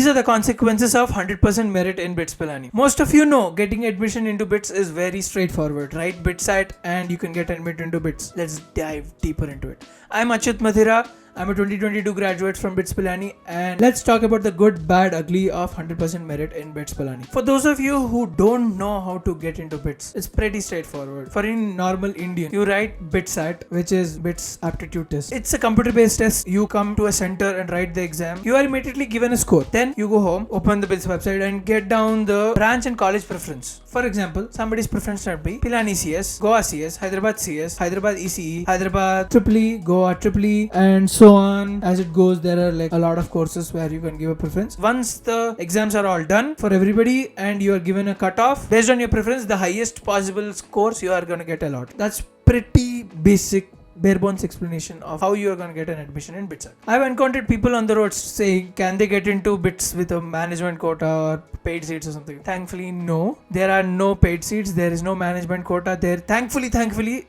These are the consequences of 100% merit in BITS Pilani. Most of you know getting admission into BITS is very straightforward, right? BITSAT and you can get admitted into BITS. Let's dive deeper into it. I'm Achyut Mathira. I'm a 2022 graduate from BITS Pilani, and let's talk about the good, bad, ugly of 100% merit in BITS Pilani. For those of you who don't know how to get into BITS, it's pretty straightforward. For any normal Indian, you write BITSAT, which is BITS Aptitude Test. It's a computer-based test. You come to a center and write the exam. You are immediately given a score. Then you go home, open the BITS website and get down the branch and college preference. For example, somebody's preference might be Pilani CS, Goa CS, Hyderabad CS, Hyderabad ECE, Hyderabad EEE, Goa EEE, and so on as it goes. There are like a lot of courses where you can give a preference. Once the exams are all done for everybody and you are given a cutoff based on your preference, the highest possible scores you are going to get a lot. That's pretty basic, bare bones explanation of how you are going to get an admission in BITS. I've encountered people on the road saying, can they get into BITS with a management quota or paid seats or something? Thankfully, no. There are no paid seats. There is no management quota. Thankfully,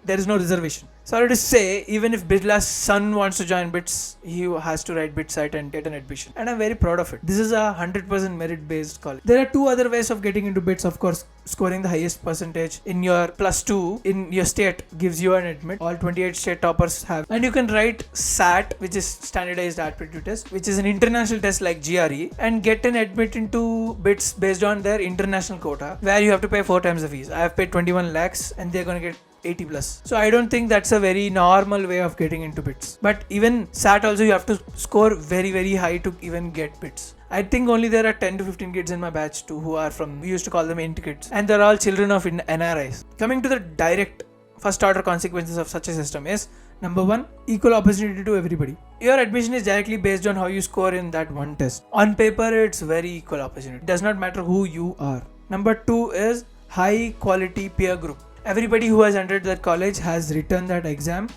there is no reservation. Sorry to say, even if Birla's son wants to join BITS, he has to write BITSAT and get an admission. And I'm very proud of it. This is a 100% merit-based college. There are two other ways of getting into BITS. Of course, scoring the highest percentage in your +2 in your state gives you an admit. All 28 state toppers have. And you can write SAT, which is Standardized Aptitude Test, which is an international test like GRE, and get an admit into BITS based on their international quota, where you have to pay 4 times the fees. I have paid 21 lakhs and they're going to get 80 plus. So I don't think that's a very normal way of getting into BITS. But even SAT also you have to score very, very high to even get BITS. I think only there are 10 to 15 kids in my batch too who are from, we used to call them INT kids. And they're all children of NRIs. Coming to the direct first order consequences of such a system is, number 1, equal opportunity to everybody. Your admission is directly based on how you score in that one test. On paper, it's very equal opportunity. It does not matter who you are. Number 2 is high quality peer group. Everybody who has entered that college has written that exam,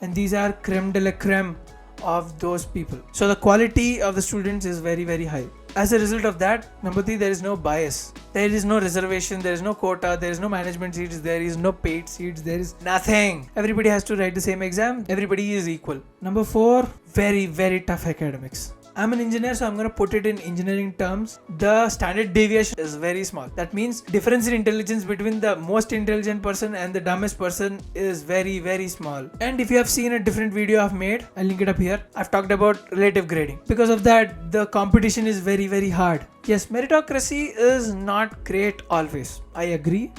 and these are creme de la creme of those people. So the quality of the students is very, very high. As a result of that, number 3, there is no bias. There is no reservation, there is no quota, there is no management seats, there is no paid seats, there is nothing. Everybody has to write the same exam. Everybody is equal. Number 4, very, very tough academics. I'm an engineer, so I'm going to put it in engineering terms. The standard deviation is very small. That means difference in intelligence between the most intelligent person and the dumbest person is very, very small. And if you have seen a different video I've made, I'll link it up here. I've talked about relative grading. Because of that, the competition is very, very hard. Yes, meritocracy is not great always. I agree.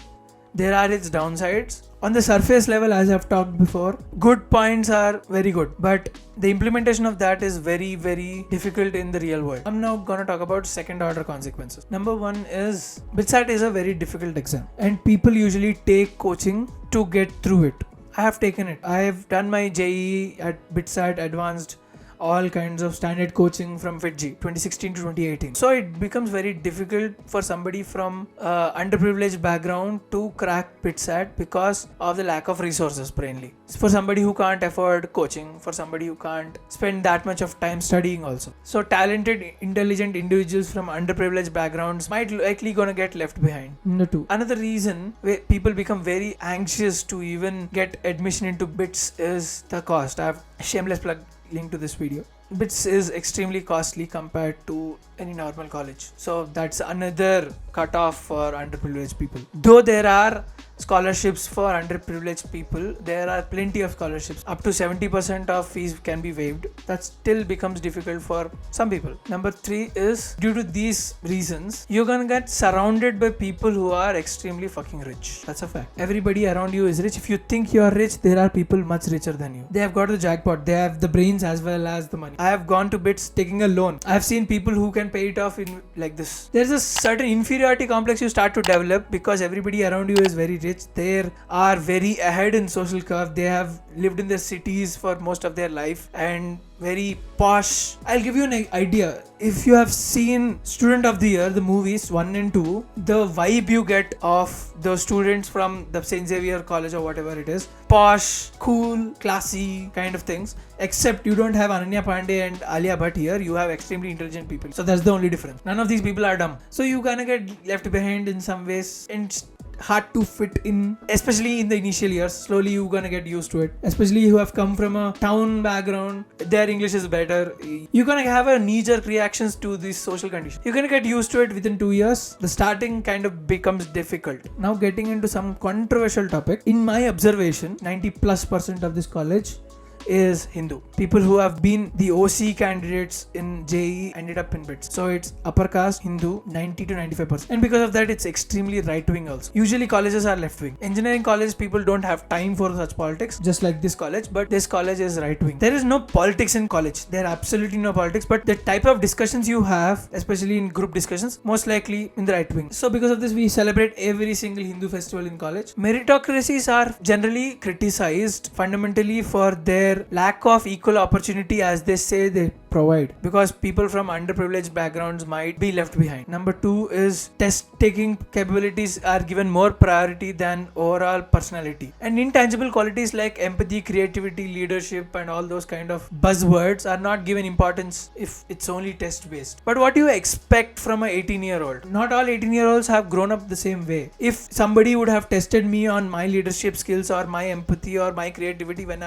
There are its downsides. On the surface level, as I've talked before, good points are very good, but the implementation of that is very, very difficult in the real world. I'm now going to talk about second order consequences. Number 1 is, BITSAT is a very difficult exam and people usually take coaching to get through it. I have taken it. I have done my JEE at BITSAT Advanced, all kinds of standard coaching from Fiji 2016 to 2018. So it becomes very difficult for somebody from underprivileged background to crack BITSAT because of the lack of resources plainly. For somebody who can't afford coaching, for somebody who can't spend that much of time studying also. So talented, intelligent individuals from underprivileged backgrounds might likely gonna get left behind. Number 2. Another reason where people become very anxious to even get admission into BITS is the cost. I have a shameless plug link to this video. BITS is extremely costly compared to any normal college. So that's another cutoff for underprivileged people. Though there are scholarships for underprivileged people, there are plenty of scholarships. Up to 70% of fees can be waived. That still becomes difficult for some people. Number 3 is, due to these reasons, you're gonna get surrounded by people who are extremely fucking rich. That's a fact. Everybody around you is rich. If you think you are rich, there are people much richer than you. They have got the jackpot. They have the brains as well as the money. I have gone to BITS taking a loan. I have seen people who can pay it off in like this. There's a certain inferiority complex you start to develop because everybody around you is very rich. They are very ahead in social curve. They have lived in their cities for most of their life and very posh. I'll give you an idea. If you have seen Student of the Year, the movies 1 and 2, the vibe you get of those students from the St. Xavier College or whatever it is, posh, cool, classy kind of things, except you don't have Ananya Pandey and Alia Bhatt here. You have extremely intelligent people. So that's the only difference. None of these people are dumb. So you kind of get left behind in some ways. And hard to fit in, especially in the initial years. Slowly you're gonna get used to it. Especially you have come from a town background, their English is better. You're gonna have a knee-jerk reactions to this social condition. You're gonna get used to it within 2 years. The starting kind of becomes difficult. Now getting into some controversial topic. In my observation, 90+% of this college is Hindu. People who have been the OC candidates in JEE ended up in BITS. So it's upper caste, Hindu, 90 to 95%. And because of that, it's extremely right-wing also. Usually colleges are left-wing. Engineering college, people don't have time for such politics, just like this college, but this college is right-wing. There is no politics in college. There are absolutely no politics, but the type of discussions you have, especially in group discussions, most likely in the right-wing. So because of this, we celebrate every single Hindu festival in college. Meritocracies are generally criticized fundamentally for their lack of equal opportunity, as they say they provide, because people from underprivileged backgrounds might be left behind. Number 2 is test taking capabilities are given more priority than overall personality, and intangible qualities like empathy, creativity, leadership and all those kind of buzzwords are not given importance if it's only test based. But what do you expect from a 18-year-old? Not all 18-year-olds have grown up the same way. If somebody would have tested me on my leadership skills or my empathy or my creativity when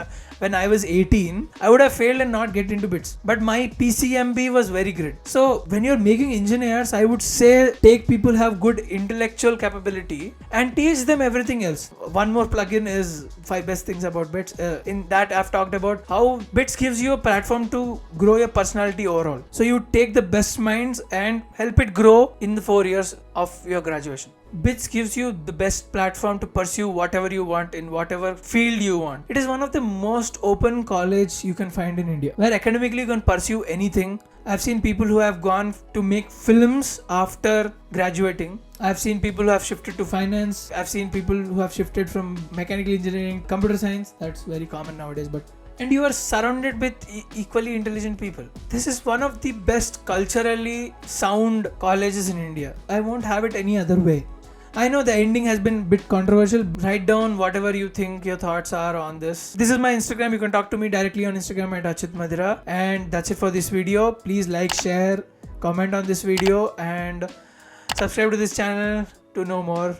I was 18, I would have failed and not get into BITS. But my PCMB was very great. So when you're making engineers, I would say take people who have good intellectual capability and teach them everything else. One more plugin is 5 best things about BITS. In that I've talked about how BITS gives you a platform to grow your personality overall. So you take the best minds and help it grow in the 4 years of your graduation. BITS gives you the best platform to pursue whatever you want in whatever field you want. It is one of the most open college you can find in India, where academically you can pursue anything. I've seen people who have gone to make films after graduating. I've seen people who have shifted to finance. I've seen people who have shifted from mechanical engineering, computer science. That's very common nowadays, and you are surrounded with equally intelligent people. This is one of the best culturally sound colleges in India. I won't have it any other way. I know the ending has been a bit controversial. Write down whatever you think your thoughts are on this. This is my Instagram. You can talk to me directly on Instagram at @achitmadhira. And that's it for this video. Please like, share, comment on this video and subscribe to this channel to know more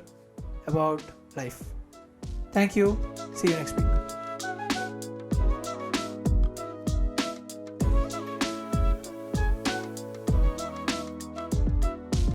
about life. Thank you. See you next week.